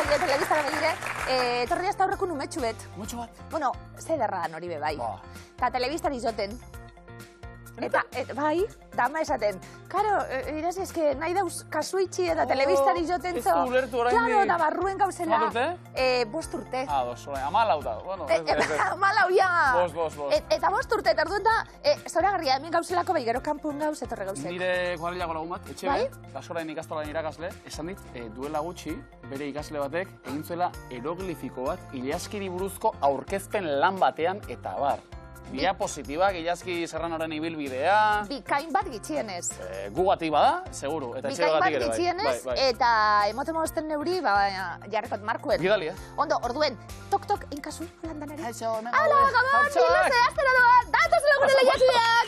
zaile telebiztara begire, etorri hasta horreko numetxu bet. Numetxu bat? Bueno, ze derra nori be bai. Eta telebiztari joten. Eta, bai, dama esaten. Karo, irazi, eske nahi dauz kasuitxi eta telebiztari joten zo. Ez du ulertu orain. Claro, da barruen gauzela. Zenbat urte? 5 urte. Dos, orain, 14 da. Bueno, Amalau, ja. 5. Eta 5 urte, eta orduen da, zoragarria, hemen gauzelako bai, gero kanpun gauz, etorre gauzek. Nire kuadrilako lagun bat, etxe bai, basorain ikastolan irakasle, esan dit, duela gutxi, bere ikasle batek, egin zuela eroglifiko bat, ilaskiri buruzko aurkezpen lan batean, eta bar. Diapositibak, Ilazki Serranoren ibilbidea... Bikain bat gitxienez. Gugatik bada, seguru. Bikain bat gitxienez, eta emote mozten neuri, jarrekot markuen. Gidali, Ondo, orduen, tok-tok, inkazu, landanari. Aixo, hemen Hala, gabon, hilose, aztera doa, datozela gure lehiakideak!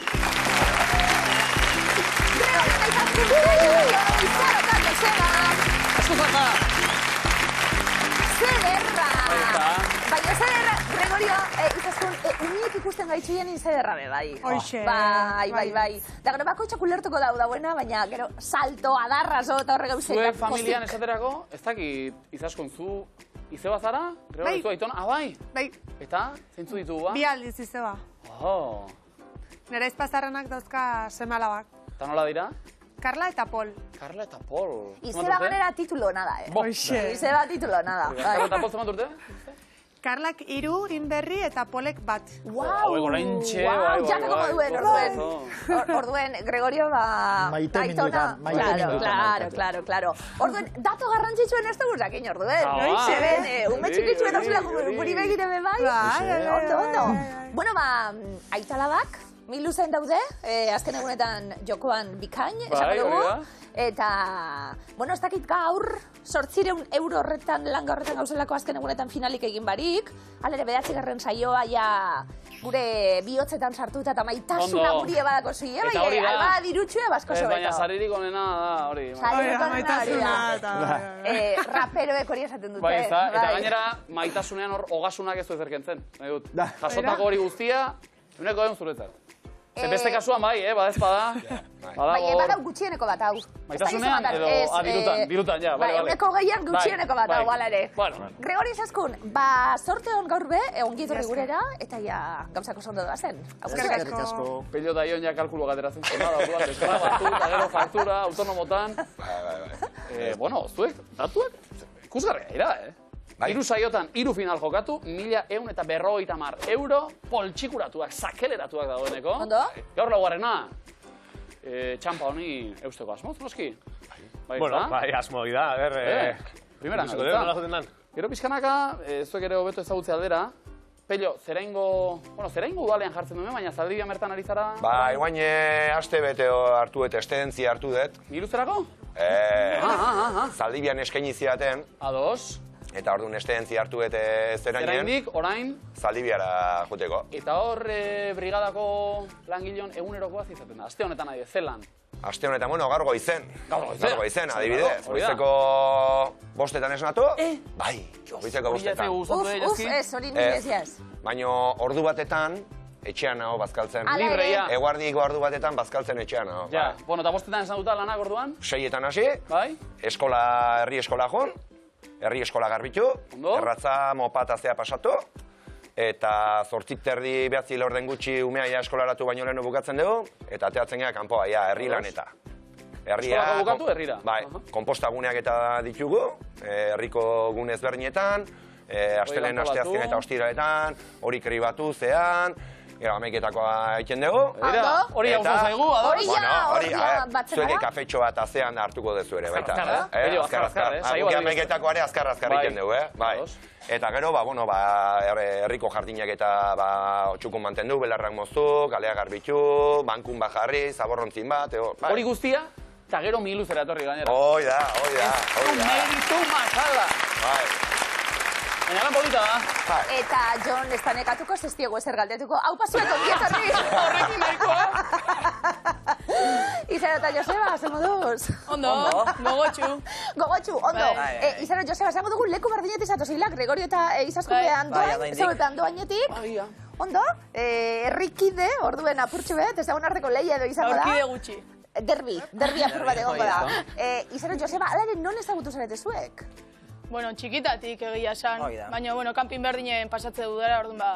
Gregorio naizazku, Izarotan Joseba! Eskuzaka! Zederra! Baina zederra, Gregorio, izaskun, uniek ikusten gaitxuien zederra be, bai. Hoxe. Bai. Da gero bako txakulertuko dauena, baina gero salto, adarrazo eta horre gauzek. Zue familian esaterako, ez dakit, izaskun, zu izeba zara? Gregorio, zu aitona? Bai? Bai. Eta, zeintzu ditugu, ba? Bi aldiz izeba. Nera izpazarrenak dauzka seme-alabak. Eta nola dira? Karla eta Pol. Karla eta Pol. Izeba ganera titulo nada, Izeba titulo nada. Karla eta Pol zemat urte? Karlak 3, Inberri eta Polek 1. Wow! Gorentxe, Jakako moduen, orduen, Gregorio, Maite Claro. Orduen, dato garrantzitsuen ez dugu zakin, orduen. Noixe. Ume txikitxuen dauzela guri begire be bai. Ondo. Bueno, aitalabak, miluzen daude, azken egunetan jokoan bikain, esako dugu. Eta, bueno, ez dakit gaur, 800 euro horretan, langa horretan gauzelako azken egunetan finalik egin barik. Halere, 9. saioa ja gure bihotzetan sartuta eta maitasuna guri ebadako zui, Eta hori da. Alba dirutxue basko sobeto. Baina saririk onena da, hori. Saririk onena hori da. Raperoek hori esaten dute. Bai, ez da, eta gainera, maitasunean hor, hogasunak ez du ezerkentzen. Jasotako hori guztia, uneko egun zuretzat. Beste kasuan bai, badezpada. Bai, badau gutxieneko bat, hau. Maitasunean edo dirutan, ja. Bai, uneko gehian gutxieneko bat, hau, ala ere. Gregorio Izaskun, sorte hon gaur be, ongitorri gurera, eta ja gauzako zondo doa zen. Eskerrik asko. Pello da ion ja kalkulo gateratzen zona, dauduan, bezala batu, eta gero faktura, autonomotan. Bueno, zuek, datuek, ikusgarria ira, Hiru saiotan, 3 final jokatu, 1.150 euro poltsikuratuak, sakeleratuak dagoeneko. Ondo? Gaur laugarrena, txampa honi eusteko asmoz, noski? Bueno, bai, asmo da, a ber... Primera, nagoetan. Gero pixkanaka, zuek ere hobeto ezagutze aldera, Pello, zeraingo udalean jartzen duen, baina Zaldibian bertan ari zara? Ba, iguain aste bete hartu eta estedentzia hartu dut. Miluzerako? Zaldibian eskaini zidaten. Ados. Eta orduan estedentzia hartu dut zerainen. Zeraindik, orain? Zaldibiara joteko. Eta hor brigadako langilion egunerokoa izaten da. Aste honetan nahi, zelan? Aste honetan, bueno, gaur goizen. Gaur goizen, adibidez. Goizeko 5etan esnatu? Bai, goizeko 5etan. Hori nire eziaz. Baina ordu batetan, etxean nago bazkaltzen. Libreia. Eguardiko ordu batetan bazkaltzen etxean nago. Ja, bueno, eta 5etan esan duta lanak orduan? 6etan hasi, herri eskola joan, herri eskola garbitu, erratza mopatazea pasatu, eta 8:30 9 gutxi umea ja eskolaratu baino lehenu bukatzen dugu, eta ateatzen gara kanpoa, herri laneta. Eskolako bukatu, herrira? Bai, konpostaguneak eta ditugu, herriko gune ezberdinetan, astelen, asteazken eta ostiraletan, hori kribatu zean, ameketakoa egiten dugu. Hori hau zaigu, ador? Hori zueke kafetxo bat azean hartuko dezu ere, baita. Azkar, Guki ameketakoa ere azkar egiten dugu, bai. Eta gero, herriko jardinak eta txukun mantendu, belarrak moztu, galea garbitu, bankun bajarri, zaborrontzin bat, hori guztia, eta gero miluzera etorri gainera. Hoi da. Meritu makala. Baina lan polita da. Eta Jon ez da nekatuko, zestiego ezer galdetuko. Hau pasuek ongietorri! Horrekin nahikoa! Izaro eta Joseba, zer moduz? Ondo, gogotxu. Gogotxu, ondo. Izaro Joseba, zango dugu leku bardinetik zatozeila, Gregorio eta Izaskun doainetik. Ondo, herrikide, orduen apurtxu bet, ez dagoen arteko lehia edo izango da. Aurkide gutxi. Derbi apur bat egongo da. Izaro Joseba, alare non ezagutu zarete zuek? Bueno, txikitatik egia esan. Baina, bueno, kanpin berdinen pasatze dudara, orduan ba...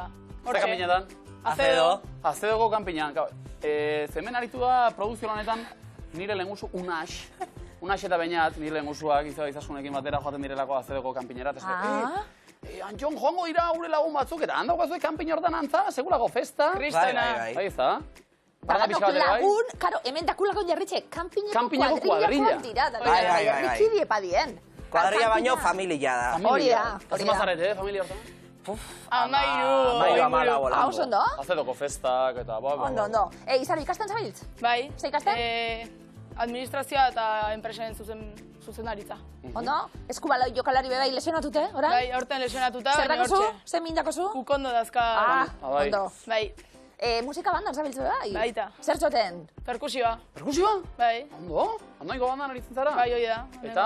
Zer kanpinetan? Acedo. Acedoko kanpinean. Zemen aritu da produzio lanetan nire lehenguzu Unax. Unax eta Beñat, nire lehenguzuak izaskunekin batera joaten direlako Acedoko kanpinera. Antxon joango dira gure lagun batzuk, eta handako batzuek kanpin hortan antza, segulako festa. Kristona. Bai, ez da? Badanok lagun, karo, hemen dakulako jarritxe, kanpineko kuadrilla dira. Herrikidie padien. Kuadrilla baino familia da. Hori da. Ez mazarete, familia hortan? Amairu. Hau zondo? Acedoko festak eta... Ondo. Izaro, ikasten zabiltz? Bai. Ze ikasten? Administrazioa eta enpresaren zuzendaritza. Ondo? Eskubaloi jokalari bebai lesionatute, orain? Bai, horten lesionatuta. Zer dakozu? Zer mindakozu? Ukondo dazka. Ondo. Bai. Musika bandan zabiltzu bai? Baita. Zer txoten? Perkusioa. Perkusioa? Bai. Ondo? Andoiko bandan aritzen zara? Bai, hoi da. Eta,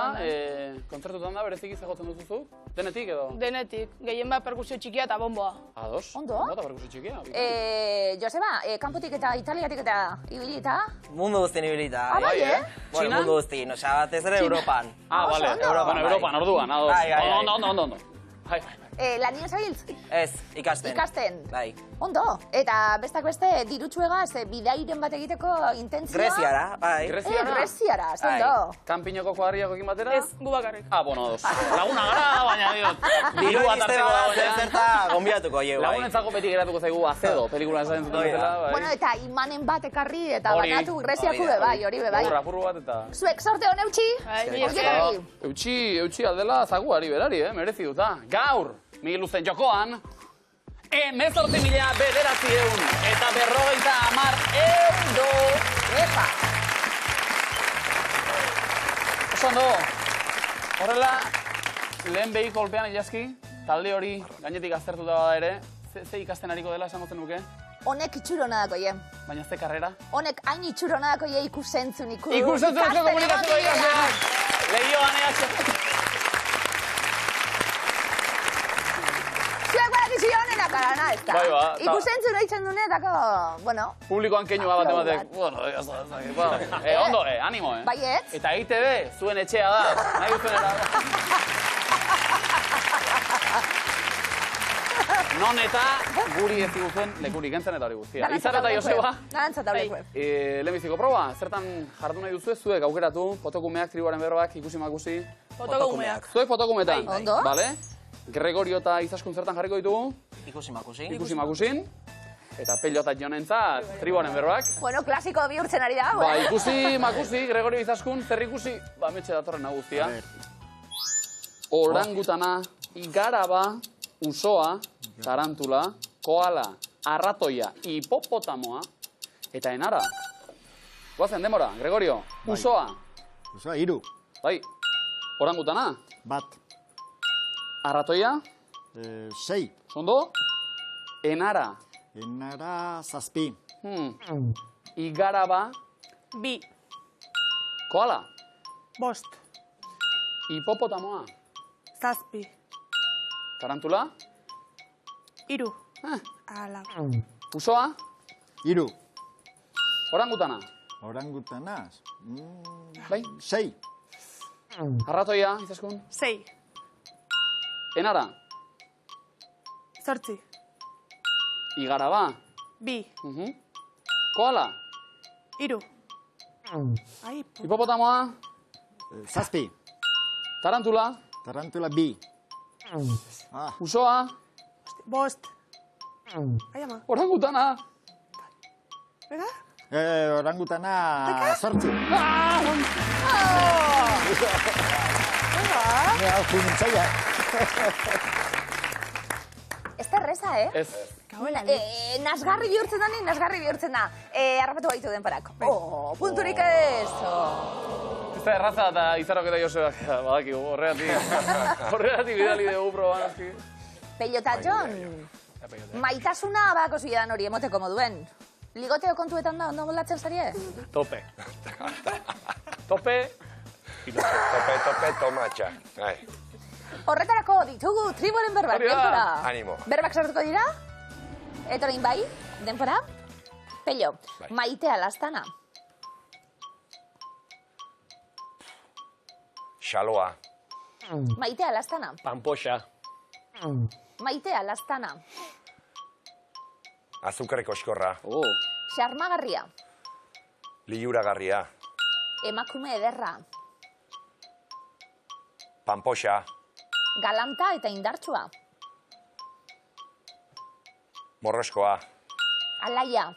kontzertutan da, berezik izagotzen duzuzu? Denetik edo? Denetik. Gehien bat perkusio txikia eta bomboa. Ados. Ondo? Ondo eta perkusio txikia? Joseba, kanpotik eta italiatik eta ibilita? Mundu guztien ibilita. Bai, Bueno, mundu guztien, osea, batez ere Europan. Bale. Europan, orduan, ados. Ondo. Lanien zabiltz? Ez, ikasten. Ikasten? Bai. Ondo. Eta bestak beste, dirutxuegaz, bidairen bat egiteko intentzioa? Greziara, bai. Greziara, zondo. Kanpinoko kuadriakoekin batera? Ez, gu bakarrik. Bueno, ados. Laguna gara, baina diot. Diru bat hartzeko dagoenean. Zerta gombiatuko jo, bai. Lagunentzako beti geratuko zaigu Acedo, pelikulan esaten zuten bezala, bai. Bueno, eta imanen bat ekarri, eta banatu Greziako bebai, hori bebai. Apurru bat eta... Zuek, sorte hon eutxi? Eutxi aldela zaguari berari, merezi duta. Gaur, Miguel Luzen jokoan, 18.900 eta 50 euro. Epa! Oso ondo, horrela, lehen behi kolpean ilaski, talde hori gainetik aztertuta bada ere, ze ikasten ariko dela esango zenuke? Honek itxurona dako ye. Baina ze karrera? Honek hain itxurona dako ye ikusentzun Ikusentzun komunikazio ikasten! Lehioan eatzen! Zuek badakizu honena karana, ez da? Bai, ba. Ikusentzun eitzen dune, dako, bueno... Publikoan keinua bat ematek. Bueno, ondo, animo, Baietz? Eta ITB, zuen etxea da, nahi duzuenera. Non eta guri ez diguzuen lekurik entzen eta hori guztia. Izar eta Joseba. Garantzat hori guztia. Lehenbiziko proba, zertan jardu nahi duzu zuek aukeratu, fotokumeak, tribuaren berbak, ikusi-makusi. Fotokumeak. Zuek fotokumetan. Ondo. Bale? Gregorio eta Izaskun zertan jarriko ditugu? Ikusi-makusi. Ikusi-makusin. Eta Pello eta Jonentzat, tribuaren berbak. Bueno, klasiko bihurtzen ari da, Ba, ikusi-makusi, Gregorio Izaskun, zer ikusi? Ba, metxe datorren guztia. Orangutana, igaraba, usoa, tarantula, koala, arratoia, hipopotamoa, eta enara. Guazen, demora, Gregorio, usoa. Usoa, 3. Bai, orangutana. Bat. Arratoia. 6. Zondo. Enara. Enara, 7. Igaraba. 2. Koala. 5. Hipopotamoa. 7. Tarantula. 3. Ala. Usoa. 3. Orangutana. Orangutana. Bai. 6. Arratoia, Izaskun. 6. Enara. 8. Igaraba. 2. Koala. 3. Hipopotamoa. 7. Tarantula. Tarantula, 2. Usoa. 5. Ai, ama. Orangutana. Bega? Orangutana, 8. Ez da erreza, Ez. Nasgarri bihurtzen da. Harrapatu baitu denparak. Punturik ez. Ez da erraza eta Izarok eta Josebak, badaki, horregatik bidali dugu proban, aski. Pello eta Jon, maitasuna badako zidan hori emoteko moduen. Ligoteo kontuetan da, ondo moldatzen zarie? Tope. Tope. Tope, tomatxa. Horretarako ditugu tribuaren berbak, denpora. Animo. Berbak sartuko dira? Etorein bai, denpora. Pello, Maitea Lastana. Xaloa. Maitea Lastana. Pampoxa. Maitea Lastana. Azukre koskorra. Xarmagarria. Liuragarria. Emakume ederra. Pampoxa. Galanta eta indartsua. Morroskoa. Alaia.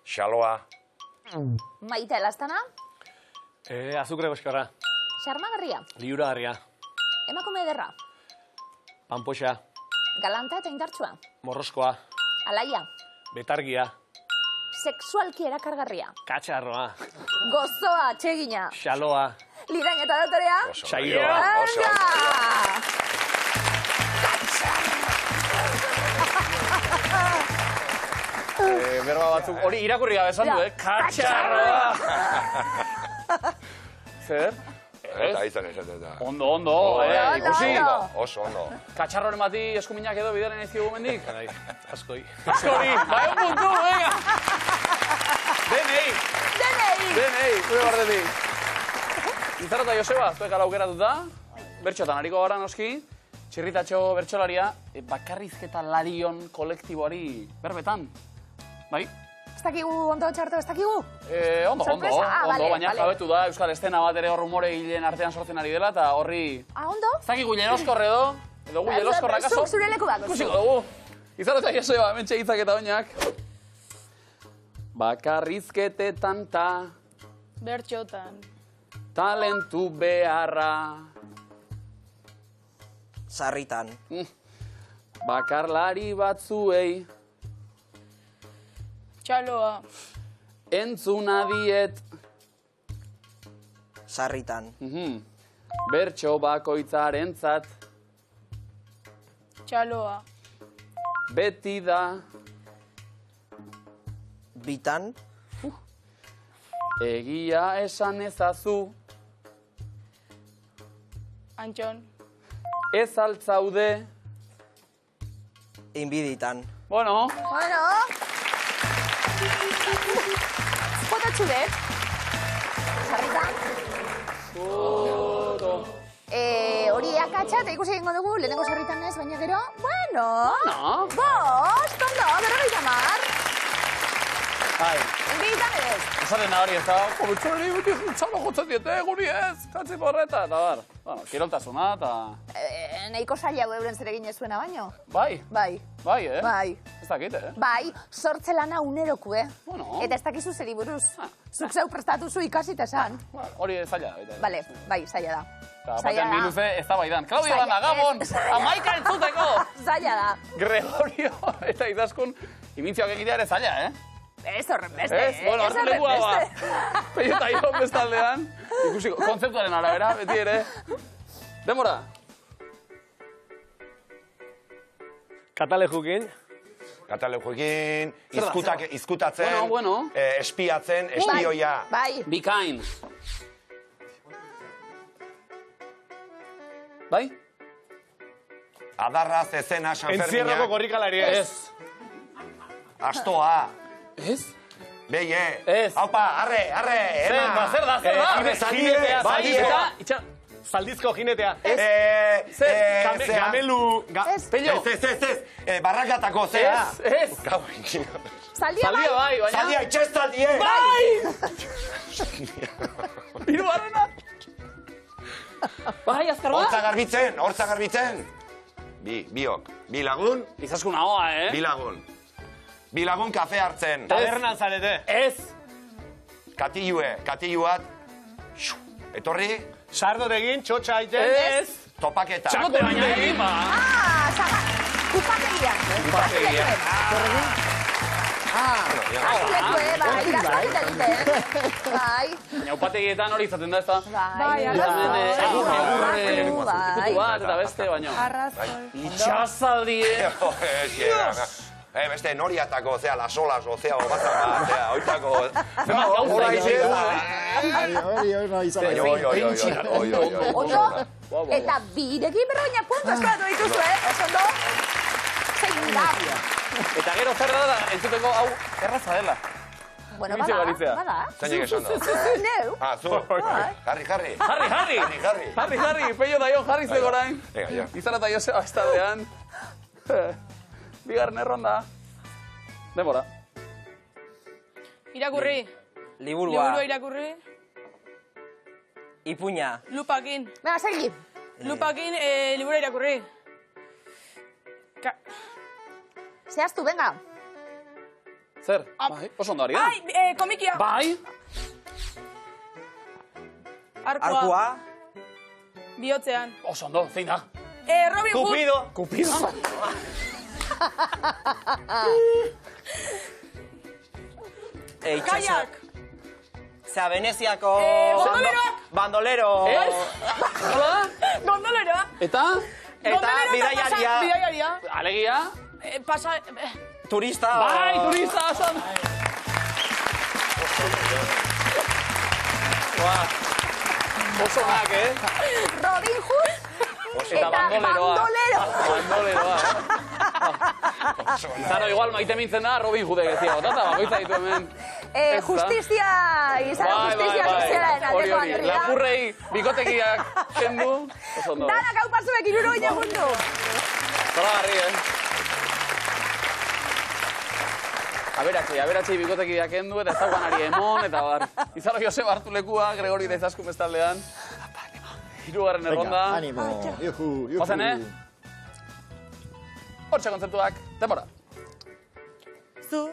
Xaloa. Maitea Lastana. Azukre koskorra. Xarmagarria. Liuragarria. Emakume ederra. Pampoxa. Galanta eta indartsua. Morroskoa. Alaia. Betargia. Sexualki erakargarria. Katxarroa. Gozoa, atsegina. Xaloa. Lirain eta dotorea. Saioa. Berba batzuk, hori irakurri gabe esan du, Katxarroa! Zer? Eta izan esaten da. Ondo, ikusi. Oso ondo. Katxarroren bati eskuminak edo bidaren ezkigu mendik? Askoi. Askori, bai un puntu, venga! Denei, gure bardetik. Izarro eta Joseba, zuek ala aukeratuta, bertxotan hariko gara noski, txirritatxo bertxolaria, bakarrizketa larion kolektiboari berbetan, bai? Ez dakigu ondo txarto, ez dakigu? Ondo, baina jabetu da, euskal estena bat ere hor rumore hilen artean sortzen ari dela, eta horri... Ondo? Ez dakik guile eroskor edo guile eroskorra kaso. Zuk zure leku bako. Ikusiko dugu. Izarro eta Joseba, mentxe hitzak eta oinak. Bakarrizketetan ta... Bertxotan. Talentu beharra. Sarritan. Bakarlari batzuei. Txaloa. Entzuna diet. Sarritan. Bertxo bakoitzarentzat. Txaloa. Beti da. Bitan. Egia esan ezazu. Antxon. Ez altzaude. Inbiditan. Bueno. Fotatxu dut. Sarritan. Hori akatsa eta ikusi egingo dugu, lehenengo sarritan ez, baina gero, bueno. Bost, ondo, berrogeita mar. Inbiditan ez. Esaten hori ez da, bertxolari beti txalo jotzen diete, guri ez, katzi porreta, eta bar. Bueno, kiroltasuna, eta... Nahiko saia euren zeregin ez zuena baino. Bai, Bai. Ez dakit, Bai, sortze lana uneroku, Bueno. Eta ez dakizu zeri buruz. Zuk zeu prestatu zu ikasi eta esan. Hori zaila da. Bale, bai, zaila da. Eta batean biluze ez da baidan. Claudio Lana, Gabon, amaika entzuteko! Zaila da. Gregorio eta Izaskun imintzioak egitea ere zaila, Ez horren beste, Bueno, hartu lekua ba. Peio eta Ion bestaldean. Ikusiko, kontzeptuaren arabera, beti ere. Demora. Katalejukin. Izkutatzen, espiatzen, espioia. Bai. Bikain. Bai? Adarra, zezena, Sanferminak. Entzierroko korrikalari ez. Astoa. Ez? Beie. Ez. Haupa, arre, ema. Zer da? Jinetea. Zaldizko jinetea. Gamelu. Pello. Ez. Barrakatako zea. Ez. Zaldia bai. Baina. Zaldia, itxestaldie. Bai! Hiru barrena. Bai, azkar bat? Hortza garbitzen. Biok. Bi lagun. Izaskun ahoa, Bi lagun. Bi lagun kafe hartzen. Tabernan zarete. Ez. Katiluat. Etorri. Sardot egin, txotxa aiten. Ez. Topaketa. Txakote baina egin, ba. Kupategia. Bai. Baina upategietan hori izaten da ez da. Bai, Egur bat eta beste, baina. Itxasaldie. Beste noriatako, zea, lasolas, zea, obazan bat, zea, oitako... Zema gauza Ondo, eta birekin berroina puntu eskolatu dituzu, Osondo, zein da. Eta gero zer da, entzuteko hau erraza dela. Bueno, Ibiltzea garitzea. bada. Zeinek esan da? Neu. Ah, zu. Jarri. Jarri, peio da jo, jarri zego orain. Venga, jo. Izan eta Joseba estaldean. Bigarren erronda. Demora. Irakurri. Liburua. Liburua irakurri. Ipuña. Lupakin. Venga, segi. Lupakin liburua irakurri. Zehaztu, venga. Zer? Bai, oso ondo ari da. Ai, komikia. Bai. Arkua. Bihotzean. Oso ondo, zein da? Robin Hood. Kupido. Kaiak. Zea, Veneziako... Gondoleroak. Bandolero. Hola? Gondoleroa. Eta? Eta bidaiaria. Bidaiaria. Alegia? Pasa... Turista. Bai, turista, oso ondo. Oso onak, Robin Hood Eta bandoleroa. bandoleroa. Zaro, igual maite mintzen da, Robin Hoodek ezia. Otata, bakoitza ditu hemen. Justizia, izan justizia sozialaren aldeko Andrea. Lapurrei, bikotekiak kendu. Oso ondo. Danak hau pasuek iruro inogundu. Zola garri, Aberatxei bikotekiak kendu eta ez daukanari emon, eta bar. Izaro Joseba hartu lekua, Gregori da izaskun bestaldean. Hirugarren erronda. Animo, juhu. Ozen, Hortxe kontzeptuak, demora. Zu.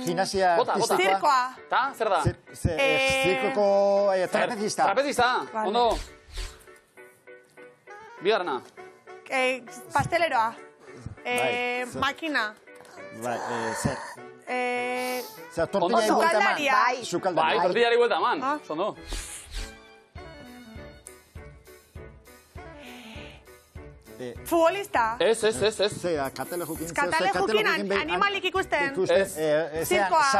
Gimnasia Bota. Zirkoa. Ta, zer da? Zirkoko trapezista. Trapezista, ondo. Bigarrena. Pasteleroa. Bai, Makina. Bai, zer. Ondo. Tortilla igual Sukaldaria. taman. Sukaldaria. Bai, tortillari buelta eman. Ondo. Futbolista. Ez. Zera, katele jukin. Katale jukin animalik ikusten. Ez. Zirkoa.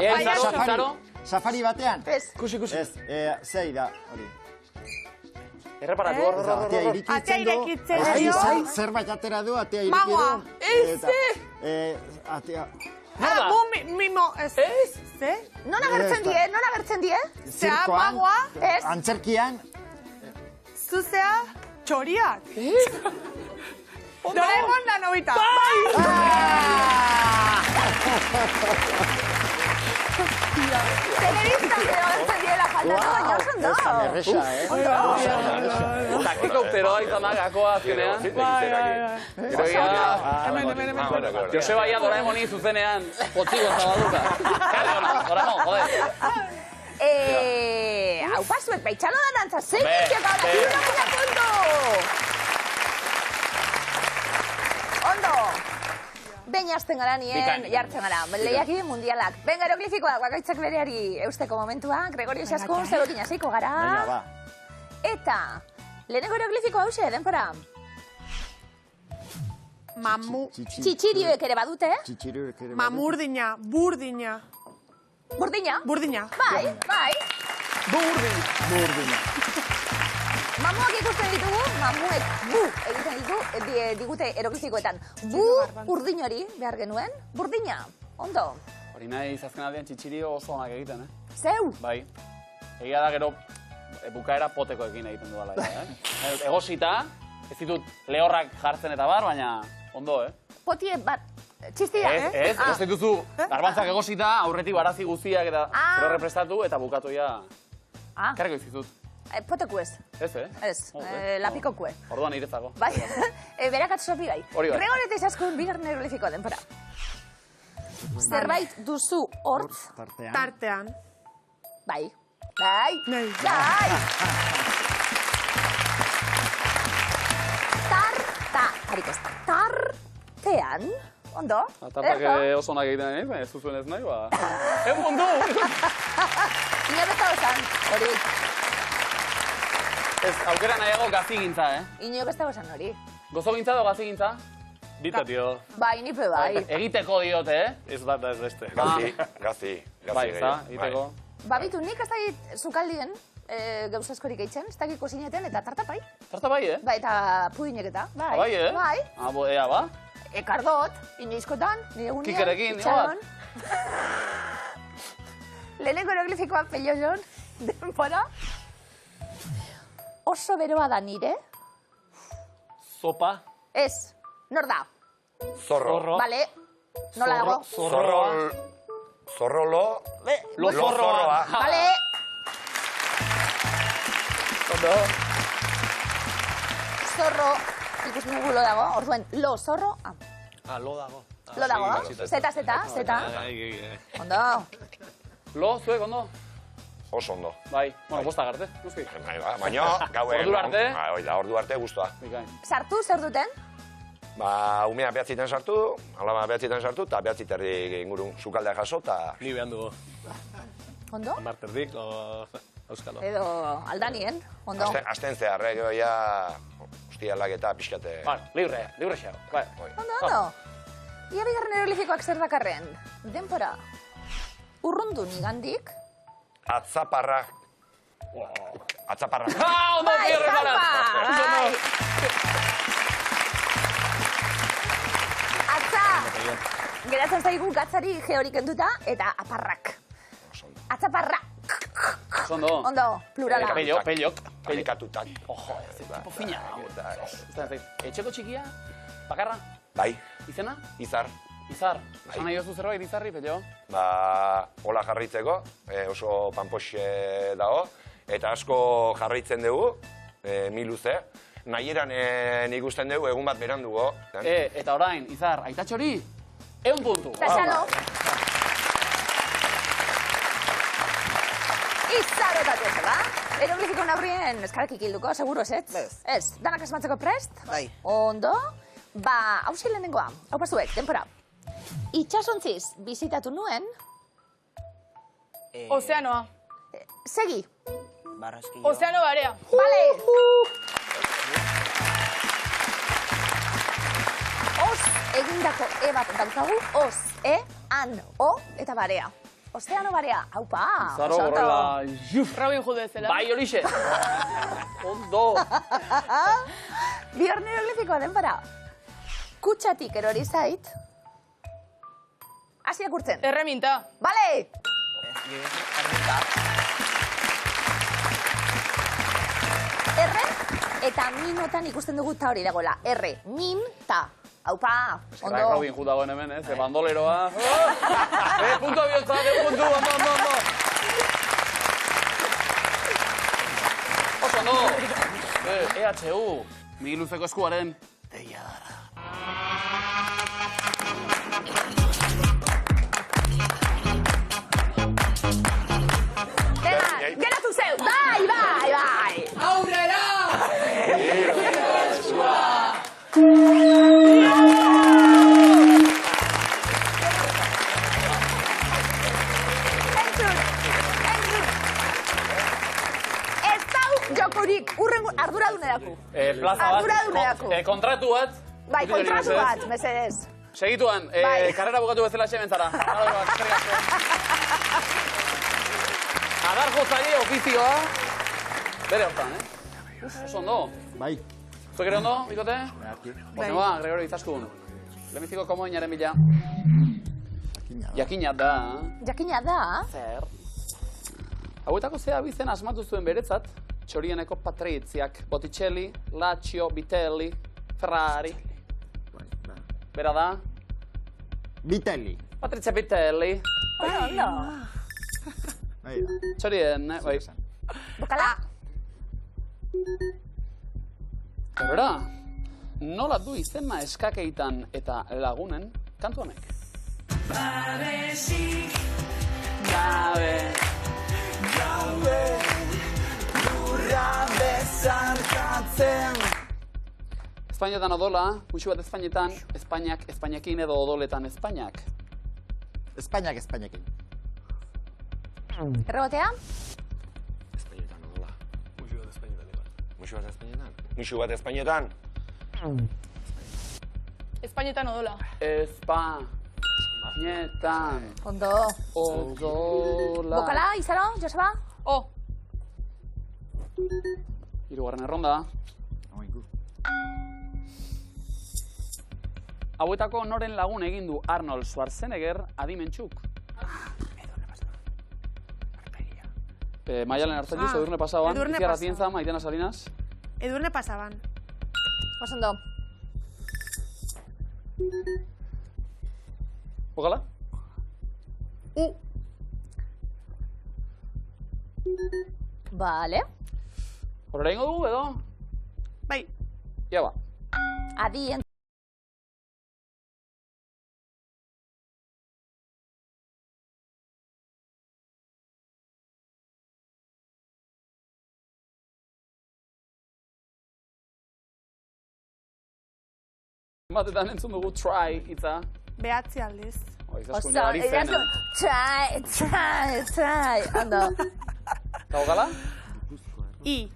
Zaro. Safari batean. Ez. Kusi. Ez, zei da, hori. Erreparatu, Atea irikitzen du. irekitzen dio. Zerbait atera du, atea irikitzen Magua. du. Atea... Nada. Mimo. Ez. Ze? Non agertzen die? Zea, magua. Ez. Antzerkian. Zuzea, txoriak. Doraemon da nobita. Telebistan agertzen diela faltatu, baina oso ondo. Ez amerresa, Taktiko uteroa izan da gakoa azkenean. Joseba ia Doraemoni zuzenean potziko zabaduka. Kale hona, Doraemon, joder. Hau pasuek, baitxalo da dantza, zein guztiak hau da, iruna puntu! Ondo! Behin hasten gara nien, jartzen gara, lehiaki mundialak. Benga, eroglifikoak, bakoitzak bereari eusteko momentua, Gregorio Isaskun, zegoekin hasiko gara. Baina, ba. Eta, lehenengo eroglifiko hause, denpora. Mamu. Txitxirioek ere badute. Txitxirioek ere. Mamurdina. Burdina. Burdina. Burdina. Bai. Burdina. Mamuak ikusten ditugu, mamuek bu egiten digute eroglifikoetan. Bu urdinori behar genuen, burdina. Ondo. Hori nahi izazken aldean txitxirio oso onak egiten, Zeu. Bai. Egia da gero bukaera potekoekin egiten duela. Egosita, ez ditut lehorrak jartzen eta bar, baina ondo, Potie bat, txistia, Ez dituzu garbantzak egosita, aurretik barazi guztiak eta gero represtatu eta bukatu ja. Karriko izitut. Poteku ez. Ez, Ez, lapikokue. Orduan irezago. Bai, berakat sopi bai. Hori bai. Gregor eta Isaskun bigarren eroglifiko denpora. Zerbait duzu hortz. Tartean. Bai. Tartean. Ondo. Tartak oso onak egiten nahi, baina ez duzuen ez nahi, ba. Mundu! Ina besta osan, hori. Ez, aukera nahiago gazigintza, Ino besta osan hori. Gozogintza edo gazigintza? Bita, tio. Bai, nipe bai. Egiteko diote, Ez bat da ez beste. Gazi. Bai, ez da, egiteko. Babitu, nik ez dakit zukaldien gauza askorik eitzen, ez dakit kozineten eta tarta bai. Tarta bai, Bai, eta pudinek eta. Bai, Bai. Ea, ba? Ekardot, inoizkotan, nire gunean. Kikerekin, itxaron. Lehenengo hieroglifikoa pello jon, denbora. Oso beroa da nire. Sopa. Ez, nor da? Zorro. Vale, nola dago? Zorro lo zorroa. Vale. Ondo. Zorro, ikusten dugu lo dago, orduen, lo, zorro, Lo dago. Lo dago, zeta. Ondo. Lo, zuek, ondo? Oso ondo. Bai, bueno, bosta garte, noski. Baina, gauen... Ordu arte? Oida, ordu arte guztua. Bikain. Sartu, zer duten? Umea 9 sartu, alaba 9 sartu, eta 9 ingurun sukaldea jaso, eta... Ni behan dugu. Ondo? Marterdik, euskalo. Edo aldanien, ondo. Asten zehar, gero ya... Hostia, lageta, pixkate... Libre xeo. Bai. Ondo. Ia bigarren hieroglifikoak zer dakarren? Denpora. Urrundu nigandik. Atzaparra. Atzaparra. Ondo, Bai, bigarren gara. bai. Atza. Geratzen zaigu gatzari gehorik enduta eta aparrak. Atzaparra. Ondo. Ondo, plurala. Pellok. Pelikatutak. Ojo, ez tipo fina. Etxeko txikia, bakarra, Bai, izena? izar. Izar. Esan nahi oso zerbait izarri, pello? Hola jarritzeko, oso panpoxe dago, eta asko jarraitzen dugu, mi luze. Nahieran ikusten dugu, egun bat berandugo. Eta orain, izar, aitatxori, 100 puntu. Taxalo. Izarotatu ez da? Hieroglifiko naurrien eskarek ikilduko, seguro ez? Ez. Danak asmatzeko prest? Bai. Ondo? Hauzi lehenengoa. Hau pazuek, denpora. Itxasontziz bizitatu nuen. Ozeanoa. Segi. Barraskillo. Ozeano barea. Vale. Os egindako e bat daukagu. Os, an, o eta barea. Ozeano barea. Haupa. Zaro horrela, Robin Hood ezela. bai horixe. Ondo. Bigarren hieroglifikoa denpora. Kutxatik erori zait. Hasi akurtzen. Erreminta. Vale. Erre eta minotan ikusten dugu ta hori dagoela. Erre, min, ta. Haupa, ondo. Robin Hood dagoen hemen, ez? Bandoleroa. Punto bihotza, puntu, ondo. Oso ondo. EHU, Migiluzeko eskuaren deia dara. Geratu zeu! Bai! Aurrera! Entzun! Ez dau jokorik urrengo arduradunerako. Plaza bat, Arduradunerako. kontratu bat. Bai, kontratu bat, mesedez. Segituan, karrera bukatu bezala xe bentzara. Adar jotzaile ofizioa. Bere hortan, Oso ondo. Bai. Zuek ere ondo, bikote? Bai. Ba, Gregorio Izaskun. Lehenbiziko komoinaren bila. Jakina da. Jakina da. Zer? Hauetako zea bizen asmatu zuen beretzat, txorieneko Patriziak, Botticelli, Lazio, Vitelli, Ferrari. Bera da? Vitelli. Patrizia Vitelli. Ondo. Txorien, bai. Bokala. Bera, nola du izena eskakeitan eta lagunen kantu honek? Babesik gabe, lurra bezarkatzen. Espainetan odola, gutxi bat Espainetan, Espainiak Espainekin edo odoletan Espainiak. Espainiakin. Errebotea? Espainetan odola. Muxu bat Espainetan. Muxu bat Espainetan. Espainetan odola. Españetan. Ondo. Odola. Bokala, Izaro, Joseba? O. Hirugarren erronda. Hauetako noren lagun egin du Arnold Schwarzenegger adimentxuk? Maialen Artzaiuz, Edurne Pasaban, Edurne Itziar Pasaban. Atienza, Maitena Salinas. Edurne Pasaban. Osondo. Bokala? Vale. Horrela ingo dugu, edo? Bai. Ia ba. Adi Batetan entzun dugu try hitza. Behatzi aldiz. Izaskun jabari zen. try. Ondo. Eta bokala? I.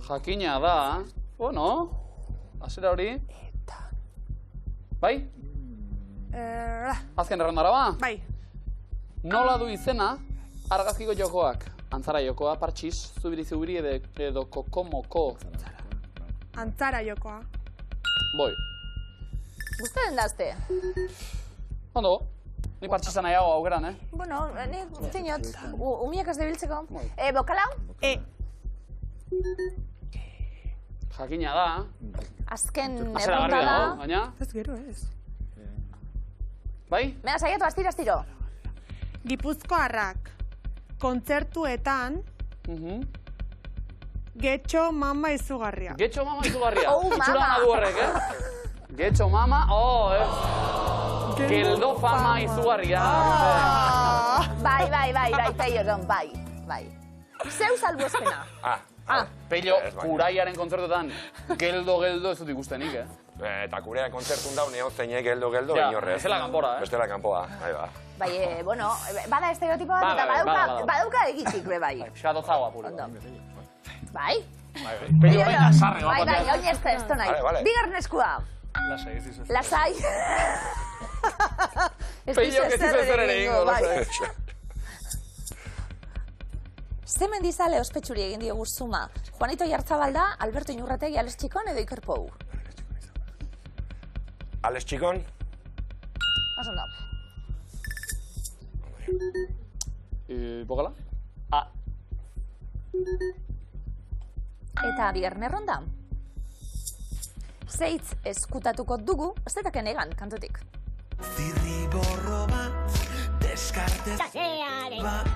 Jakina da. Bueno. Azera hori. Bai? Azken errandara ba? Bai. Nola du izena argazkiko jokoak? Antzara jokoa, partxiz, zubiri edo kokomoko. Antzara jokoa. Boi. Guztaren dazte? Ondo. Ni partxizan nahiago augeran, Bueno, ni zinot, umiak ez debiltzeko. Bokala? Jakina da. Azken Azeragarria erronda dago, da. baina. Ez gero ez. Bai? Mea, saiatu, astiro. Gipuzkoarrak kontzertuetan getxo mama izugarria. Getxo mama izugarria. Oh, mama. Itxura ona du horrek, Getxo mama, geldo fama izugarria. Bai, Peioron, bai. Zeu salbuespena. Peio, Kuraiaren kontzertuetan, geldo ez dut ikustenik, Eta Kuraiaren kontzertun daun, neo zeinek geldo, inorrez. Bestela kanpora, Bestela kanpoa, bai ba. Bai, bueno, bada estereotipo bat, eta badauka egitik, bai. Xadozago apuro. Bai? Peio, baina sarre, Bai, oin ez da nahi. Bigarren eskua. Lasai, ez dizu. Lasai. Peio, ez dizu ezer ere ingo, lasai. Ze mendizale ospetsuri egin diogu zuma? Juanito Jartzabalda, Alberto Inurrategi, Alex Txikon edo Iker Pou? Alex Txikon? Osondo. Bokala? Eta bigarren erronda. Zeitz eskutatuko dugu, ez detaken egan kantutik. Zirriborro bat, deskartez bat,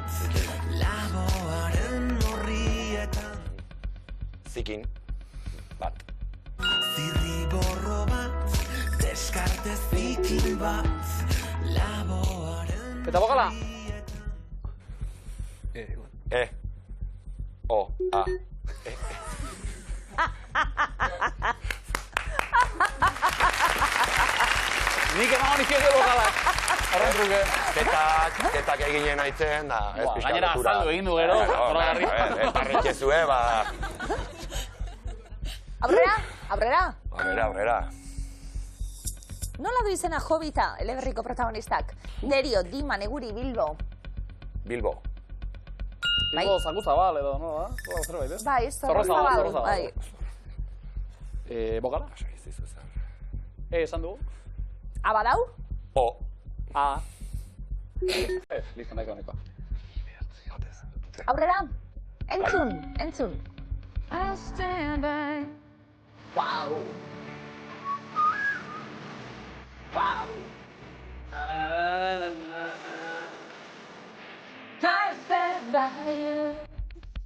laboaren horrietan. Zikin. Bat. Zirriborro bat, deskartez zikin bat, laboaren... Eta bokala? O, A. Nik emango nizkioko bokalak. Horren truke. Tetak eginen aitzen, da ez pixka Gainera azaldu egin du gero. Eta retxezue, ba... Aurrera? Nola du izena Jobita, eleberriko protagonistak? Derio, Dima, Neguri, Bilbo. Bilbo. Bilbo Zanguzabal edo, no da? Zerbait, ez? Bai, Zorrozabal. Bai. Bokala? Esan dugu? Abadau? O. A. Listo, nahiko. Aurrera? Entzun. I stand by. Wow.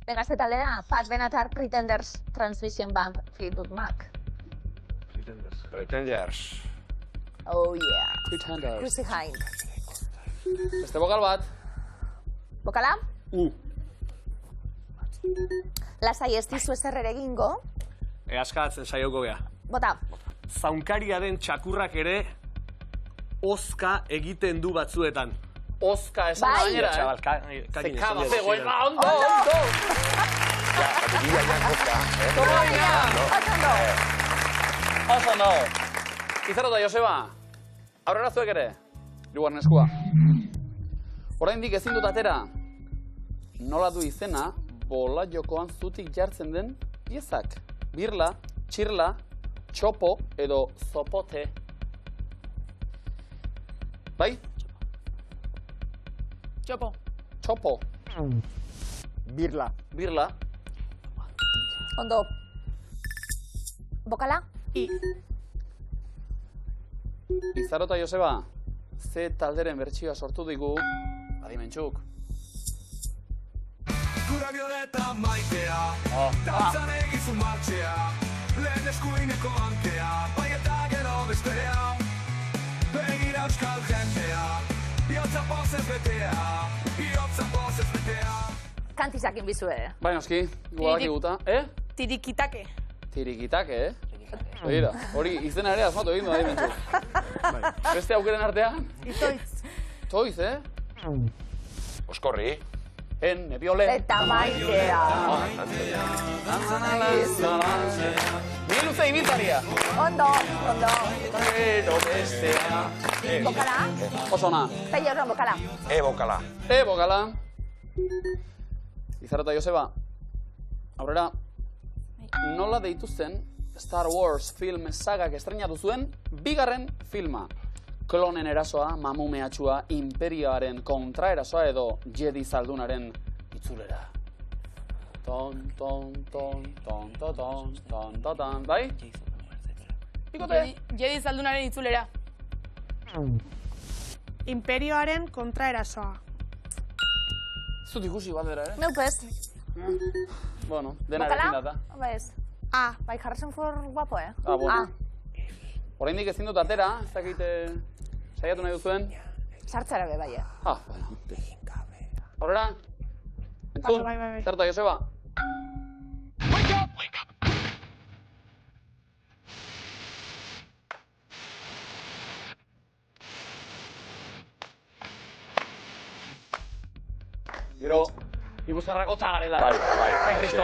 Venga, este taldera, Pat Benatar, Pretenders, Transmission Band, Fleetwood Mac. Pretenders. Oh yeah. Pretenders. Chrissy Hind. Beste bokal bat. Bokala? Lasai ez dizu ezer ere egingo. Askatzen saioko gea. Bota. Zaunkaria den txakurrak ere ozka egiten du batzuetan. Ozka esan da gainera, Txabal, Zekaba zegoen, ondo! Ja, zatikilla ja ozka, Oso no! Izarrota, Joseba, aurrera zuek ere, hirugarren eskua. Oraindik ezin dut atera, nola du izena, bola jokoan zutik jartzen den piezak. Birla, txirla, txopo edo zopote. Bai? Txopo. Txopo. Birla. Birla. Ondo. Bokala? Izaro eta Joseba, ze talderen bertsioa sortu digu, adimentxuk. Gura Violeta maitea, dantzan egizu martxea, lehen eskuineko antea, bai eta gero bestea, begira euskal jendea, bihotza pozez betea, bihotza pozez betea. Kantizakin bizue. Bai, noski, guadak iguta. Tirikitake. Tirikitake, Begira, hori izena ere asmatu egin du adimentxuk. Beste aukeren artean? Itoitz. Toiz, Oskorri. Nebiole. Eta maitea. Miluze ibiltaria. Ondo. Gero bestea. Bokala? Oso ona. Peio horren bokala. Bokala. Bokala. Izaro eta Joseba, aurrera, nola deitu zen Star Wars film sagak estrenatu zuen bigarren filma. Klonen erasoa, mamumeatxua, imperioaren kontraerasoa edo Jedi zaldunaren itzulera. Ton, ton, ton, ton, ton, ton, ton, ton, ton, bai? Ikote? Jedi zaldunaren itzulera. Imperioaren kontraerasoa. Zut ikusi baldera, Neupez. Bueno, dena erekin data. Bokala? Bez. Bai, Harrison Ford guapo, Bueno. Oraindik ezin dut atera, ez dakit saiatu nahi duzuen. Sartzara be, bai, Bueno. Aurrera. Entzun, Izaro eta Joseba. Gero, ibuzarrako txagarela. Bai, Kristo.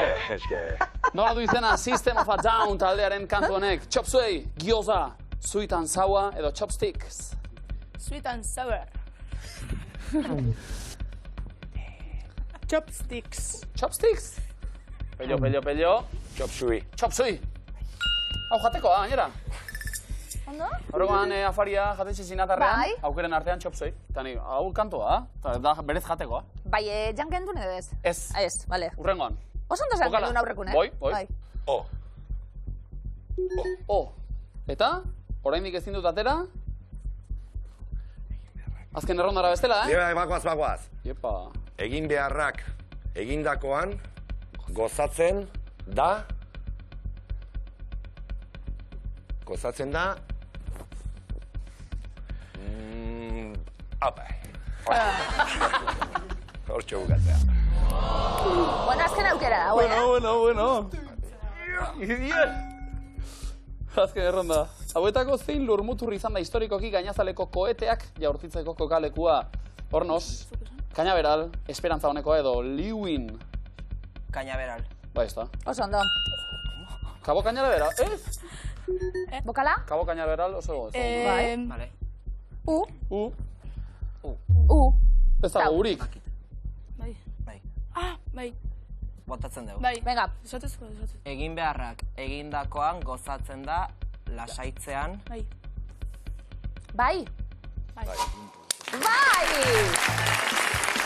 Nola du izena System of a Down taldearen kantu honek. Chop suey, gyoza, sweet and sour edo chopsticks. Sweet and sour. Chopsticks. Chopsticks? Pello. Chop suey. Chop suey. Hau jatekoa, gainera. Ondo? Horregoan afaria jatetxe zinatarrean, Bai. aukeren artean chop suey. Tani, hau kantoa, da berez jatekoa. Bai, janken duen edo ez? Ez, bale. Urrengoan. Oso ondo zanken duen aurrekun, Boi. Eta, oraindik ezin dut atera. Azken errondara bestela, Bagoaz. Iepa. Egin beharrak egindakoan gozatzen da Hortxo bukatzea. Bueno, azken aukera da, Bueno. Azken erronda. Hauetako zein lurmuturri izan da historikoki gainazaleko koeteak jaurtitzeko kokalekua. Hornoz, Cañaveral, Esperantza Honekoa edo Liuin. Cañaveral. Bai, ez da. Oso ondo. Cabo Cañaveral, Bokala? Cabo Cañaveral oso ondo. Bai. Vale. Ez dago urik. Bai. Bai. Botatzen dugu. Bai. Venga. Esatezko. Egin beharrak egindakoan gozatzen da lasaitzean. Bai. Bai.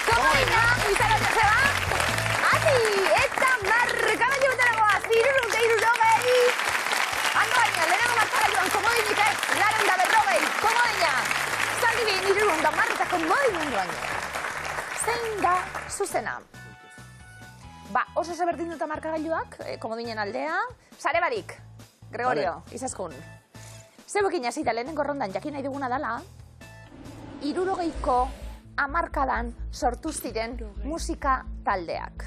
Komodina, Izaro eta Joseba. Adi, eta markamendi buteragoa, 360. Hando baina, lehenengo markagailuan komodinik ez, 440. Komodina. Zaldi bihin 310 eta komodin baino. Zein da zuzena? Oso zeberdin dut markagailuak, komodinen aldea. Sare barik, Gregorio, izaskun. Zeuekin hasita lehenengo rondan jakin nahi duguna dela, 60ko hamarkadan sortu ziren musika taldeak.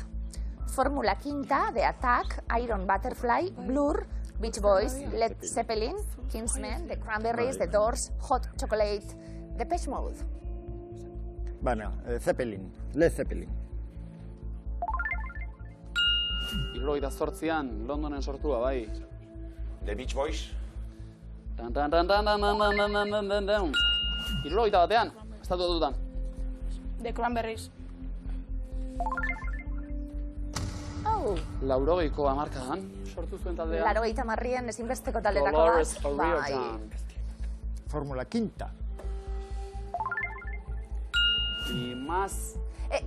Formula Quinta, The Attack, Iron Butterfly, Blur, Beach Boys, Led Zeppelin, Kingsmen, The Cranberries, The Doors, Hot Chocolate, Depeche Mode. Bueno, Zeppelin, Led Zeppelin. 78an Londonen sortua, bai. The Beach Boys. 71, estatu dutan. The Cranberries. 80ko hamarkadan sortu zuen taldea. 80 ezinbesteko taldetako Dolores bat. O'Riordan. Formula Quinta. Y más...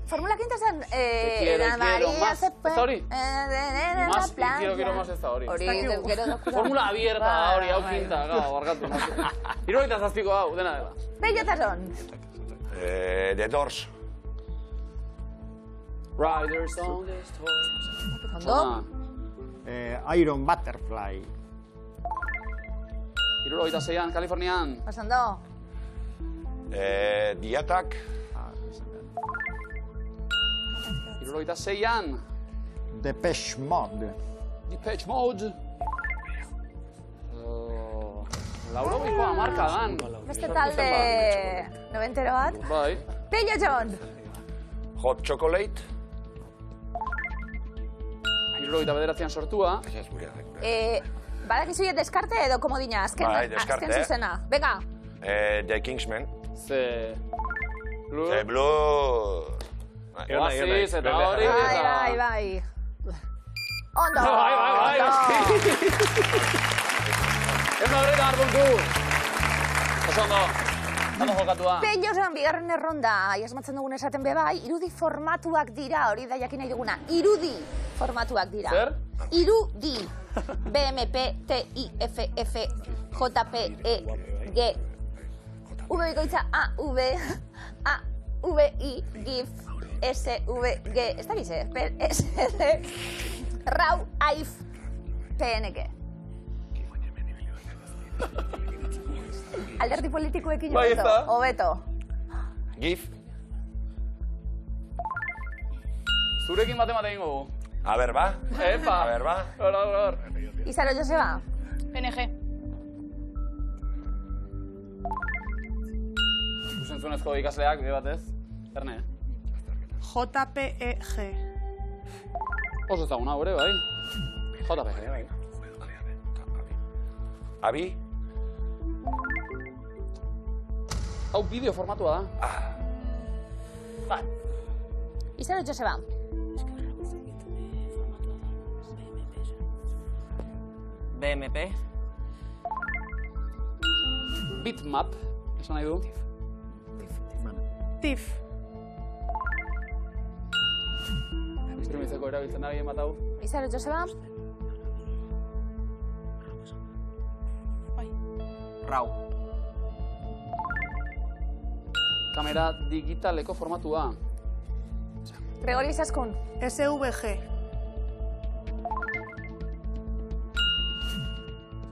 Formula quinta zen... Te quiero más. ¿Ez da hori? Más quiero más ez da hori. Formula abierta hori, hau quinta, barkatu. Hirurogeita zazpiko hau, dena dela. Bellotason. The Doors. Riders on the Storms. Ondo? Iron Butterfly. Hirurogeita zeian, Kalifornian. Ondo? The Attack. Hirurogeita zeian. Depeche Mode. Depeche Mode. Laurogikoa marka dan. Beste talde... Noventero bat. Bai. Belloton. Hot Chocolate. Hirurogeita bederatzean sortua. Badakizu deskarte edo komodina, azken zuzena. Venga. The Kingsman. The Blue. The Blue. Oasis, eta hori. Bai. Ondo. Bai. Ez da horretan hartuntu. Oso ondo. Damo jokatua. Bellotan bigarren erronda, jasmatzen dugun esaten bebai, irudi formatuak dira, hori da jakin nahi duguna. Irudi formatuak dira. Zer? Irudi. BMP, TIFF, JPEG, V-bikoitza AVI, GIF, SVG, ez da bize, PSD, RAW, AIF, PNG. Alderdi politikoekin hobeto. GIF. Zurekin bate ingo. A ver, ba. Epa. A ver, ba. Hor. Izaro Joseba. PNG. Zuzentzunezko ikasleak, bide batez. Erne? JPEG. Oso ezaguna, hori, bai. JPEG, bai. Abi. Hau bideo formatua da. Bai. Izaro Joseba. BMP. Bitmap, esan nahi du. TIFF. Streamitzeko erabiltzen nahi emat hau. Izaro Joseba. RAW. Kamera digitaleko formatua. Gregori Izaskun. SVG.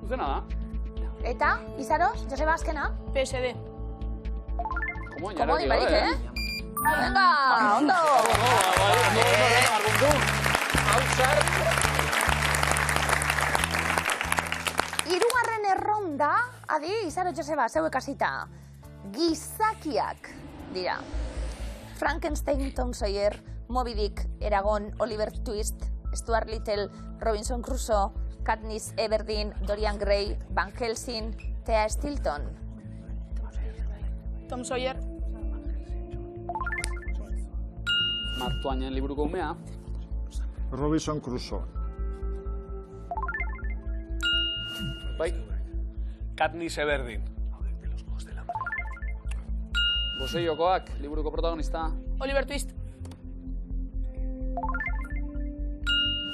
Zuzena da. Eta, Izaro, Joseba azkena. PSD. Komodin barik, Venga, ondo. Hirugarren erronda, adi, Izaro Joseba, zeuek hasita. Gizakiak dira. Frankenstein, Tom Sawyer, Moby Dick, Eragon, Oliver Twist, Stuart Little, Robinson Crusoe, Katniss Everdeen, Dorian Gray, Van Helsing, Thea Stilton. Tom Sawyer. Martuainen liburuko umea. Robinson Crusoe. Bai. Katniss Everdeen. Boseiokoak, liburuko protagonista. Oliver Twist.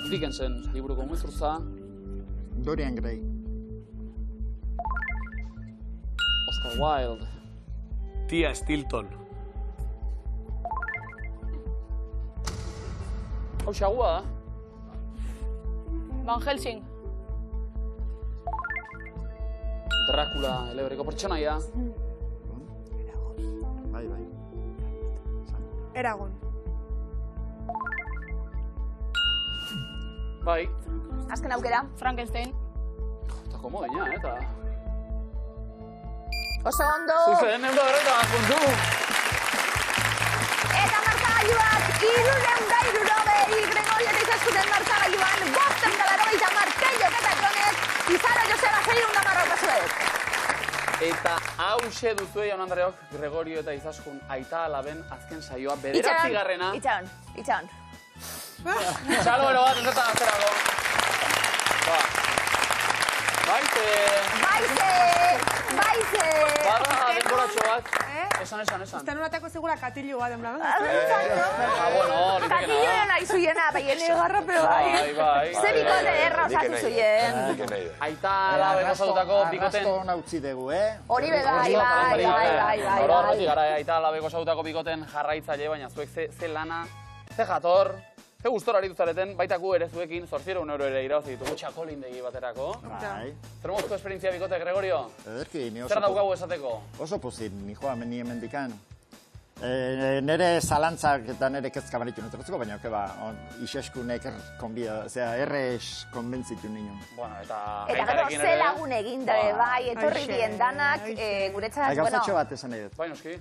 Dickensen, liburuko umezurtza. Dorian Gray. Oscar Wilde. Thea Stilton. Hau xagua da. Van Helsing. Dracula, eleberiko pertsonaia. Bai. Eragon. Bai. Azken aukera. Frankenstein. Eta komodina, eta... Oso ondo. Zuzen, egun da berretan, puntu. Eta markagailuak, 360, Gregori eta Izaskuten markagailuan, 580 martello eta Jones, Izaro Joseba 610 kasuek. Eta hause duzue, jaun Andreok, Gregorio eta Izaskun aita alaben azken saioa, bederatzigarrena. Itxaron. Txalo bero bat, entzeta azterako. Bai, Baize! Bada, denboratxo bat. Esan. Uste nurateko segura katillu bat, en plan. Bueno, katillu nahi zuiena, baien egarra, pero bai. Ze bikote erra osatu zuien. Aita alabe gozatutako bikoten... Arrasto nautzi dugu, Hori bai. Horretik gara, aita alabe gozatutako bikoten jarraitzaile, baina zuek ze lana, ze jator, ze gustora aritu zareten, baitaku ere zuekin, 800 euro ere irabazi ditugu txakolindegi baterako. Zer mozko esperientzia bikote, Gregorio? Zer daukagu esateko? Oso pozit, nijoa meni hemendikan. Nere zalantzak eta nere kezka baritu netortzeko, baina iseskunek errez konbentzitu ninen. Eta gero ze lagun egin dabe bai, etorri dien danak, guretzat, gauzatxo bat esan nahi dut. Bai, noski.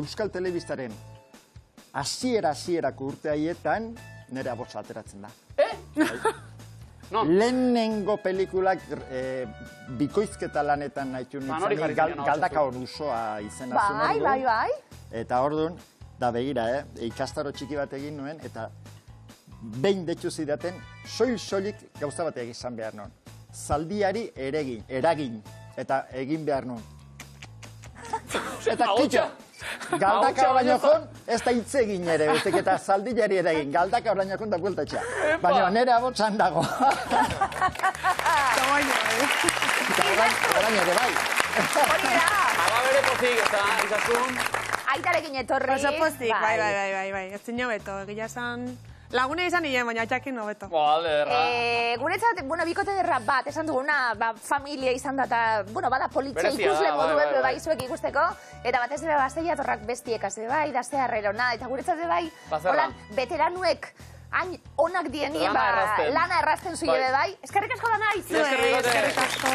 Euskal Telebistaren hasierako urte haietan nere abotsa ateratzen da. Lehenengo pelikulak bikoizketa lanetan nahitu nintzen, Galdaka Orusoa izena zuen. Bai. Eta orduan, da begira, ikastaro txiki bat egin nuen, eta behin detxu zidaten, soilik gauza bat egizan behar nuen. Zaldiari eragin, eta egin behar nuen. Eta kitxo! Galdaka oraino jon, ez da hitz egin ere, bezik eta zaldilari ere egin. Galdaka oraino jon da bueltatxea. Baina nere abotxan dago. Oraino ere bai. Hori da. Aba bere pozik, eta izasun. Aitarekin etorri. Oso pozik, bai. Ez zinio beto, egia esan... Lagune izan nien, baina txakin nobeto. Guretzat, bikote derra bat, esan duguna, familia izan da, eta, bada politxe ikusle moduen bai zuek ikusteko, eta batez ere bazteia torrak bestiek azte bai, da zeharrerona, eta guretzat bai, holan, veteranuek, hain onak dienien, lana errazten zuie bai. Eskerrik asko da nahi. Eskerrik asko.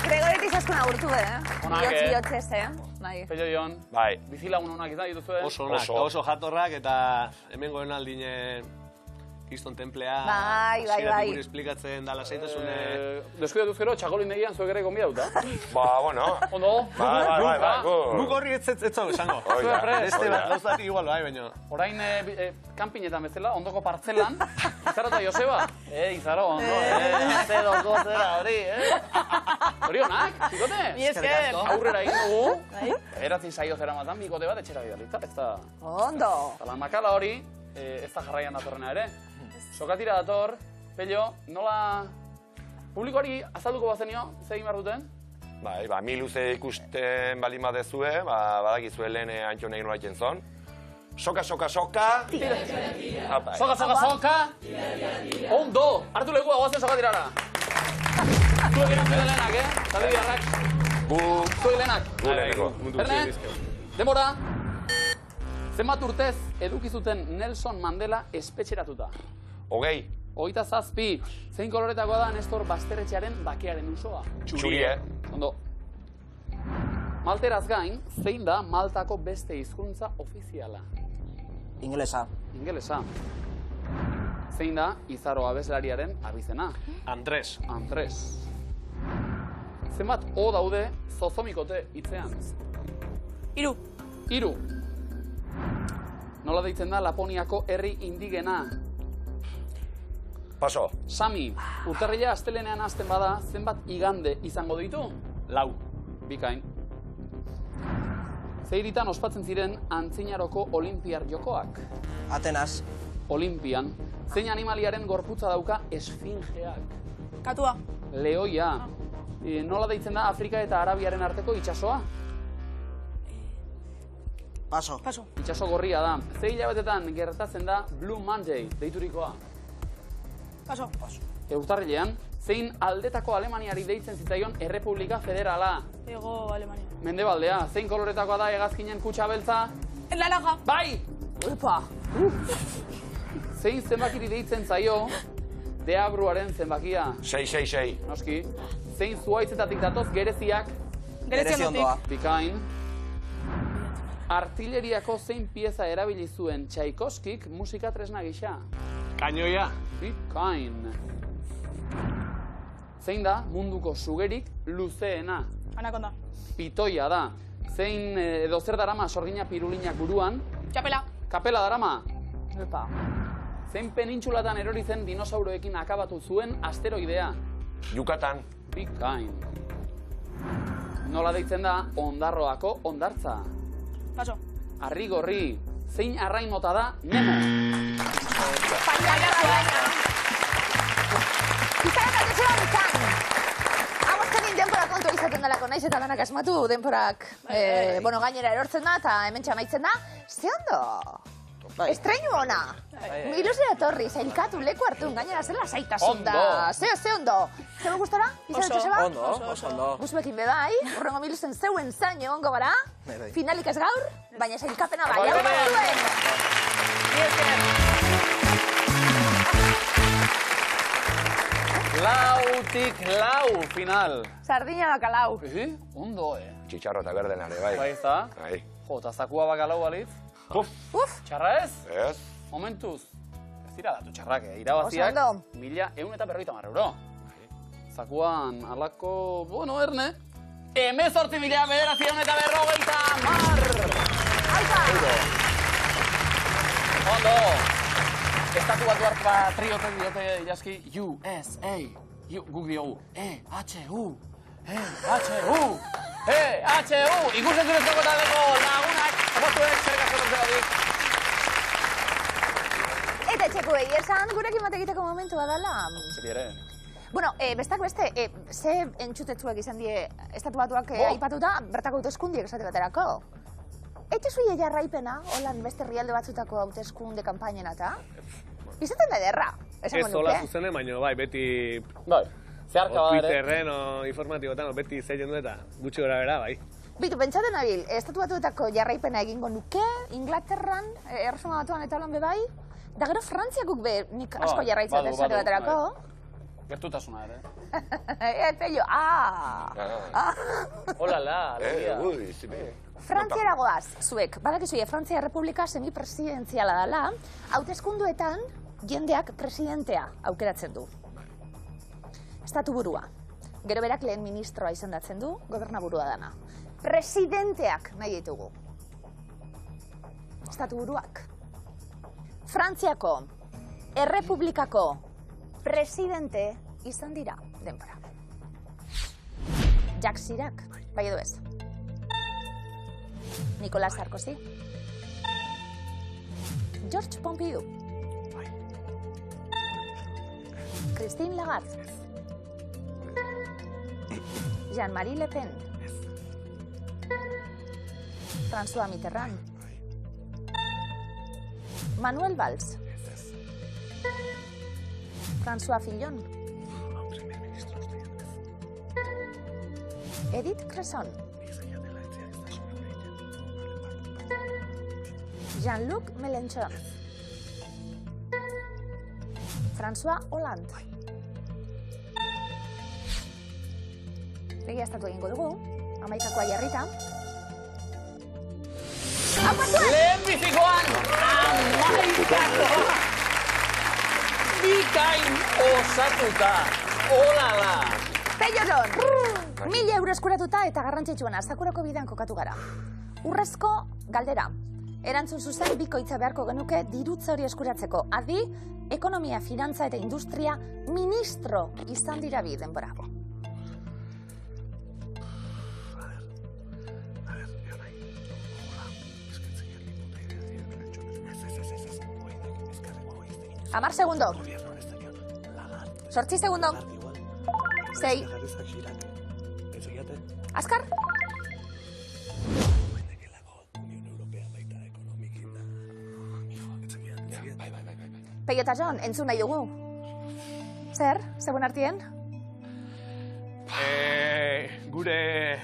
Gregoret izaskuna urtu, Bihotz, Pello Jon, bizilagun honak izan dituzue. Oso onak, oso jatorrak, eta hemen goen aldine Kriston templea. Bai. Gure esplikatzen dala zeitasune... Deskuidatuz gero, txakolindegian zuek ere gonbidauta. Bueno. Ondo? Bai. Guk horri ez zau esango. Beste bat gauzak igual bai, baina... Orain, kanpinetan bezala, ondoko partzelan, Izaro eta Joseba. Izaro, ondo, Zedoko zera hori, Hori honak, bikote? Esker. Aurrera egin dugu. Eratzin saio zera matan, bikote bat etxera bidalitza, ez da... Ondo. Talan makala hori, ez da jarraian datorrena ere. Sokatira dator, Pello, nola... Publikoari azalduko bazenio, ze egin behar duten? Mi luze ikusten balin badezue, badakizue lehen antxo negin nola itzen. Soka! Soka! Soka! Ondo! Hartu leku aguazen sokatirara! Zuek egin zuen lehenak, Zaldi biharrak. Zuek lehenak. Erne, demora. Zenbat urtez edukizuten Nelson Mandela espetxeratuta? 20. 27. Zein koloretakoa da Nestor Basterretxearen bakearen usoa? Txurie. Ondo. Malteraz gain, zein da Maltako beste hizkuntza ofiziala? Ingelesa. Zein da Izaro abeslariaren abizena? Andres. Zenbat o daude zozomikote hitzean? 3. Nola deitzen da Laponiako herri indigena? Paso. Sami, urtarrila astelenean hasten bada, zenbat igande izango ditu? 4. Bikain. Zeiritan ospatzen ziren antzinaroko olimpiar jokoak? Atenas. Olimpian. Zein animaliaren gorputza dauka esfingeak? Katua. Lehoia. Nola deitzen da Afrika eta Arabiaren arteko itsasoa? Paso. Itsaso gorria da. Ze hilabetetan gertatzen da Blue Monday deiturikoa? Paso. Urtarrilean, zein aldetako Alemaniari deitzen zitzaion Errepublika Federala? Ego Alemania. Mendebaldea, zein koloretakoa da hegazkinen kutxa beltza? Naranja. Bai! Upa! Zein zenbakiri deitzen zaio deabruaren zenbakia? 666. Noski. Zein zuaitzetatik datoz gereziak? Gereziondotik. Bikain. Artilleriako zein pieza erabili zuen Tchaikovskik musika tresna gisa? Kainoia. Bikain. Zein da munduko sugerik luzeena? Anakonda. Pitoia da. Zein edo zer darama sorgina pirulinak buruan? Txapela. Kapela darama? Epa. Zein penintxulatan erori zen dinosauroekin akabatu zuen asteroidea? Yucatan. Bikain. Nola deitzen da Ondarroako hondartza? Paso. Arrigorri. Zein arrain mota da Nemo? Izan zeban izan! Amoztenin denpora kontua izaten dalako, naiz eta lanak asmatu denporak gainera erortzen da eta hemen txamaitzen da. Ze ondo? Estreinu ona! Ilusio etorri, zailkatu leku hartun, gainera zela zaitasun da. Ze ondo! Zebe gustora? Izan Joseba? Ondo. Gustuekin bebai, urrengo miluzen zeuen zain egongo gara. Finalik ez gaur, baina zailkapena bai. Hau Lautik lau final. Sardina bakalau. Ondo, Txitxarro eta berdenare, bai. Bai, ez da? Bai. Jo, eta zakua bakalau balitz? Txarra ez? Ez. Momentuz. Ez dira datu txarrak, irabaziak 1.150 euro. Zakuan, alako, erne. 18.950 euro. Ondo. Estatu batuar patriotek diote idazki USA. Guk diogu. EHU. Ikusten zurezko taldeko lagunak. Apostuek, zer gazte batik. Eta etxeko esan, gurekin bat egiteko momentua dela. Zeri ere. Bueno, bestak beste, ze entxutetzuek izan die estatu batuak aipatuta, bertako hauteskundiek esate baterako. Ete zuia jarraipena, holan beste herrialde batzutako hauteskunde kanpainen eta? Izaten da ederra, esango nuke. Ez hola zuzene, baina bai, beti... Bai, zeharka bada ere. Twitterren o informatibotan, beti zeiten du eta gutxi gora bera, bai. Bitu, pentsaten nabil, estatu batuetako jarraipena egingo nuke, Inglaterran, Erresuma Batuan eta holan bebai, da gero Frantziakuk be, nik asko jarraitzen esate baterako. Gertutasuna ere. Pello, Olala, alegia. Frantziara goaz, zuek. Badakizu, Frantzia Republika semipresidenziala dela, hauteskunduetan jendeak presidentea aukeratzen du. Estatu burua. Gero berak lehen ministroa izendatzen du, gobernaburua dana. Presidenteak nahi ditugu. Estatu buruak. Frantziako Errepublikako presidente izan dira denbora. Jacques Chirac, bai edo ez. Nicolas Sarkozy. George Pompidou. Christine Lagarde. Jean-Marie Le Pen. François Mitterrand. Manuel Valls. François Fillon. Edith Cresson. Jean-Luc Mélenchon. François Hollande. Begi estatu egingo dugu, amaikakoa jarrita. Lehenbizikoan, amaikakoa! Bikain osatuta, olala! Peioton! 1.000 euro eskuratuta eta garrantzitsuena, Sakurako bidean kokatu gara. Urrezko galdera. Erantzun zuzen bikoitza beharko genuke dirutza hori eskuratzeko. Adi, ekonomia, finantza eta industria ministro izan dira bi denbora. Amar segundo. 8 segundo. 6. Azkar. Peio eta Jon, entzun nahi dugu. Zer? Zegoen artien? Gure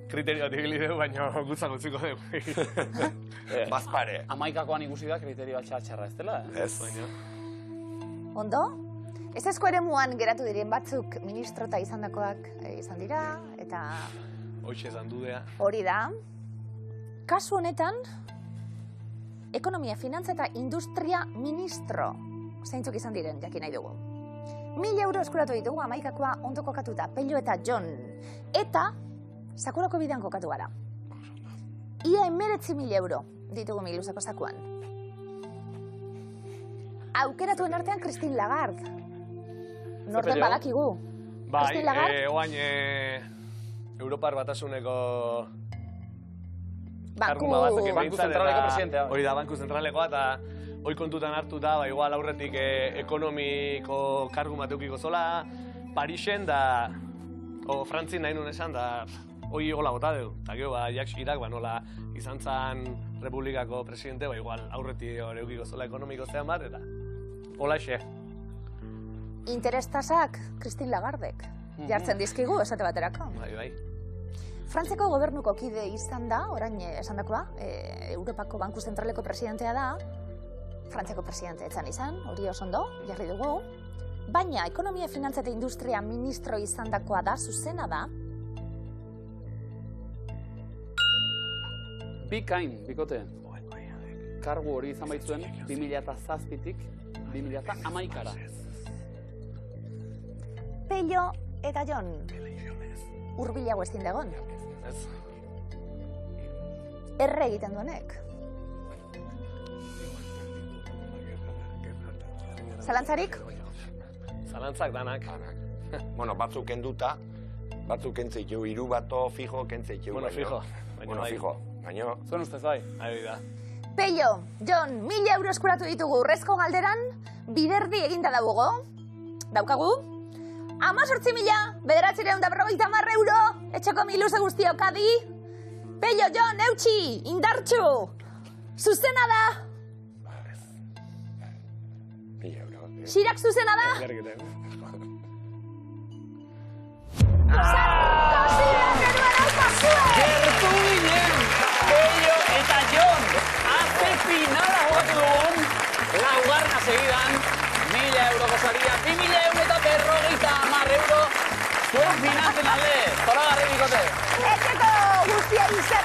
kriterioa tigili dugu, baina gutzak utziko dugu. Bazpare. Amaikakoan ikusi da kriterioa txarra ez dela, Ez. Ondo? Ez ezko ere muan geratu diren batzuk ministrota izandakoak izan dira, eta... Hoxe esan dudea. Hori da. Kasu honetan, ekonomia, finantza eta industria ministro zeintzuk izan diren, jakin nahi dugu. 1.000 euro eskuratu ditugu amaikakoa ondo kokatuta, Peio eta Jon. Eta Sakurako bidean kokatu gara. ia 19.000 euro ditugu Miluzeko zakuan. Aukeratuen artean Christine Lagarde. Norden badakigu. Christine Lagarde? Oain Europar Batasuneko Banku Zentraleko presidentea. Hori da, Banku Zentralekoa, eta hori kontutan hartuta, igual aurretik ekonomiko kargu mateukiko zola, Parisen, da, Frantzin nahi nuen esan, da, hori hola bota dugu. Eta gero, Jacques Chirac, nola izan zen Republikako presidente, igual aurretik eukiko zola ekonomiko zean bat, eta hola exe. Interestasak Christine Lagardek jartzen dizkigu, esate baterako. Bai. Frantzeko gobernuko kide izan da, orain esandakoa, Europako Banku Zentraleko presidentea da, Frantzeko presidente etzan izan, hori oso ondo, jarri dugu, baina ekonomia, finantza eta industria ministro izandakoa da, zuzena da. Bikote. Kargu hori izan baitzuen 2007-tik 2011-ara. Pello eta Jon, hurbilago ezin dagon. Erre egiten duenek. Zalantzarik? Zalantzak danak. Bueno, batzuk kenduta, batzuk kentzeitu, hiru bato fijo kentzeitu. Bueno, fijo. Bueno, fijo. Baina... Zuen ustez bai? Ahí da. Pello, Jon, 1.000 euro eskuratu ditugu urrezko galderan, biderdi eginda daukagu. 18.950 euro, etxeko Miluze guztiok adi. Pello, Jon, eutxi, indartxu, zuzena da. Xirak zuzena da. Gertu ginen, Pello eta Jon, azte finala jugatu dugun, laugarna segidan, 1.000 euroko saria, 2.150 euro, zuen finantzen alde, zoragarri bikote. Etxeko guztia izan